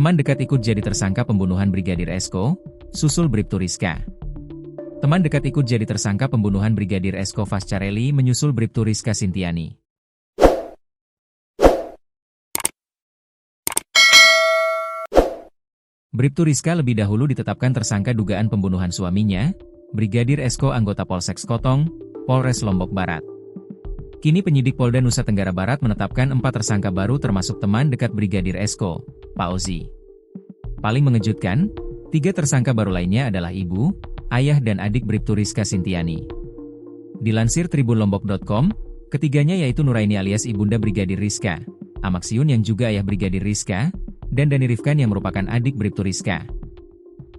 Teman dekat ikut jadi tersangka pembunuhan Brigadir Esko, susul Bribtu Rizka. Teman dekat ikut jadi tersangka pembunuhan Brigadir Esko Fascarelli menyusul Bribtu Rizka Sintiani. Bribtu Rizka lebih dahulu ditetapkan tersangka dugaan pembunuhan suaminya, Brigadir Esko anggota Polsek Sekotong, Polres Lombok Barat. Kini penyidik Polda Nusa Tenggara Barat menetapkan 4 tersangka baru termasuk teman dekat Brigadir Esko, Pak Ozi. Paling mengejutkan, 3 tersangka baru lainnya adalah ibu, ayah dan adik Bribtu Rizka Sintiani. Dilansir tribunlombok.com, ketiganya yaitu Nuraini alias ibunda Brigadir Rizka, Amaksiun yang juga ayah Brigadir Rizka, dan Dani Rifkan yang merupakan adik Bribtu Rizka.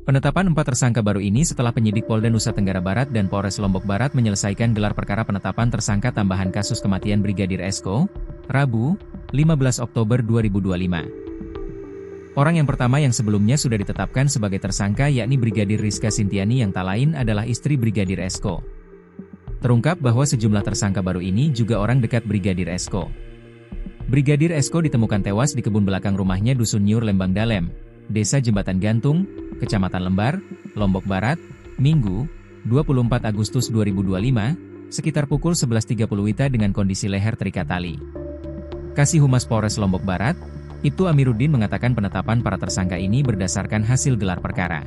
Penetapan 4 tersangka baru ini setelah penyidik Polda Nusa Tenggara Barat dan Polres Lombok Barat menyelesaikan gelar perkara penetapan tersangka tambahan kasus kematian Brigadir Esko, Rabu, 15 Oktober 2025. Orang yang pertama yang sebelumnya sudah ditetapkan sebagai tersangka yakni Brigadir Rizka Sintiani yang tak lain adalah istri Brigadir Esko. Terungkap bahwa sejumlah tersangka baru ini juga orang dekat Brigadir Esko. Brigadir Esko ditemukan tewas di kebun belakang rumahnya Dusun Nyur Lembang Dalem, Desa Jembatan Gantung, Kecamatan Lembar, Lombok Barat, Minggu, 24 Agustus 2025, sekitar pukul 11.30 WITA dengan kondisi leher terikat tali. Kasih Humas Polres Lombok Barat, Ibtu Amiruddin mengatakan penetapan para tersangka ini berdasarkan hasil gelar perkara.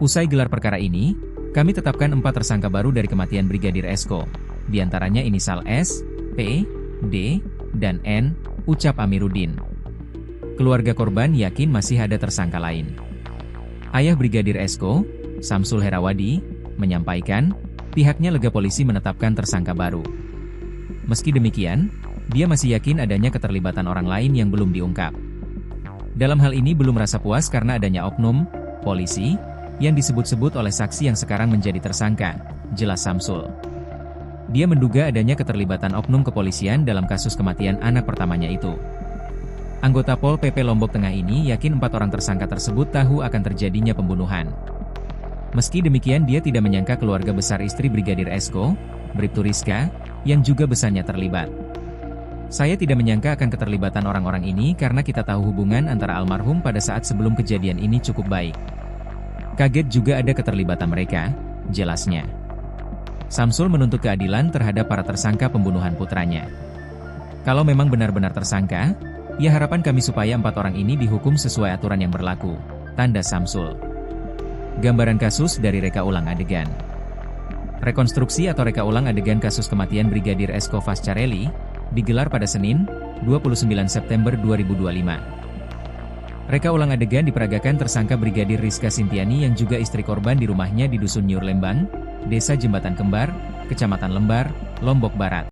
Usai gelar perkara ini, kami tetapkan 4 tersangka baru dari kematian Brigadir Esko, diantaranya inisial S, P, D, dan N, ucap Amiruddin. Keluarga korban yakin masih ada tersangka lain. Ayah Brigadir Esko, Samsul Herawadi, menyampaikan, pihaknya lega polisi menetapkan tersangka baru. Meski demikian, dia masih yakin adanya keterlibatan orang lain yang belum diungkap. Dalam hal ini belum merasa puas karena adanya oknum, polisi, yang disebut-sebut oleh saksi yang sekarang menjadi tersangka, jelas Samsul. Dia menduga adanya keterlibatan oknum kepolisian dalam kasus kematian anak pertamanya itu. Anggota Pol PP Lombok Tengah ini yakin 4 orang tersangka tersebut tahu akan terjadinya pembunuhan. Meski demikian dia tidak menyangka keluarga besar istri Brigadir Esko, Bribtu Rizka, yang juga besarnya terlibat. Saya tidak menyangka akan keterlibatan orang-orang ini karena kita tahu hubungan antara almarhum pada saat sebelum kejadian ini cukup baik. Kaget juga ada keterlibatan mereka, jelasnya. Samsul menuntut keadilan terhadap para tersangka pembunuhan putranya. Kalau memang benar-benar tersangka, ya harapan kami supaya 4 orang ini dihukum sesuai aturan yang berlaku, tanda Samsul. Gambaran kasus dari reka ulang adegan. Rekonstruksi atau reka ulang adegan kasus kematian Brigadir Esko Fascarelli digelar pada Senin, 29 September 2025. Reka ulang adegan diperagakan tersangka Brigadir Rizka Sintiani yang juga istri korban di rumahnya di Dusun Nyur Lembang, Desa Jembatan Kembar, Kecamatan Lembar, Lombok Barat.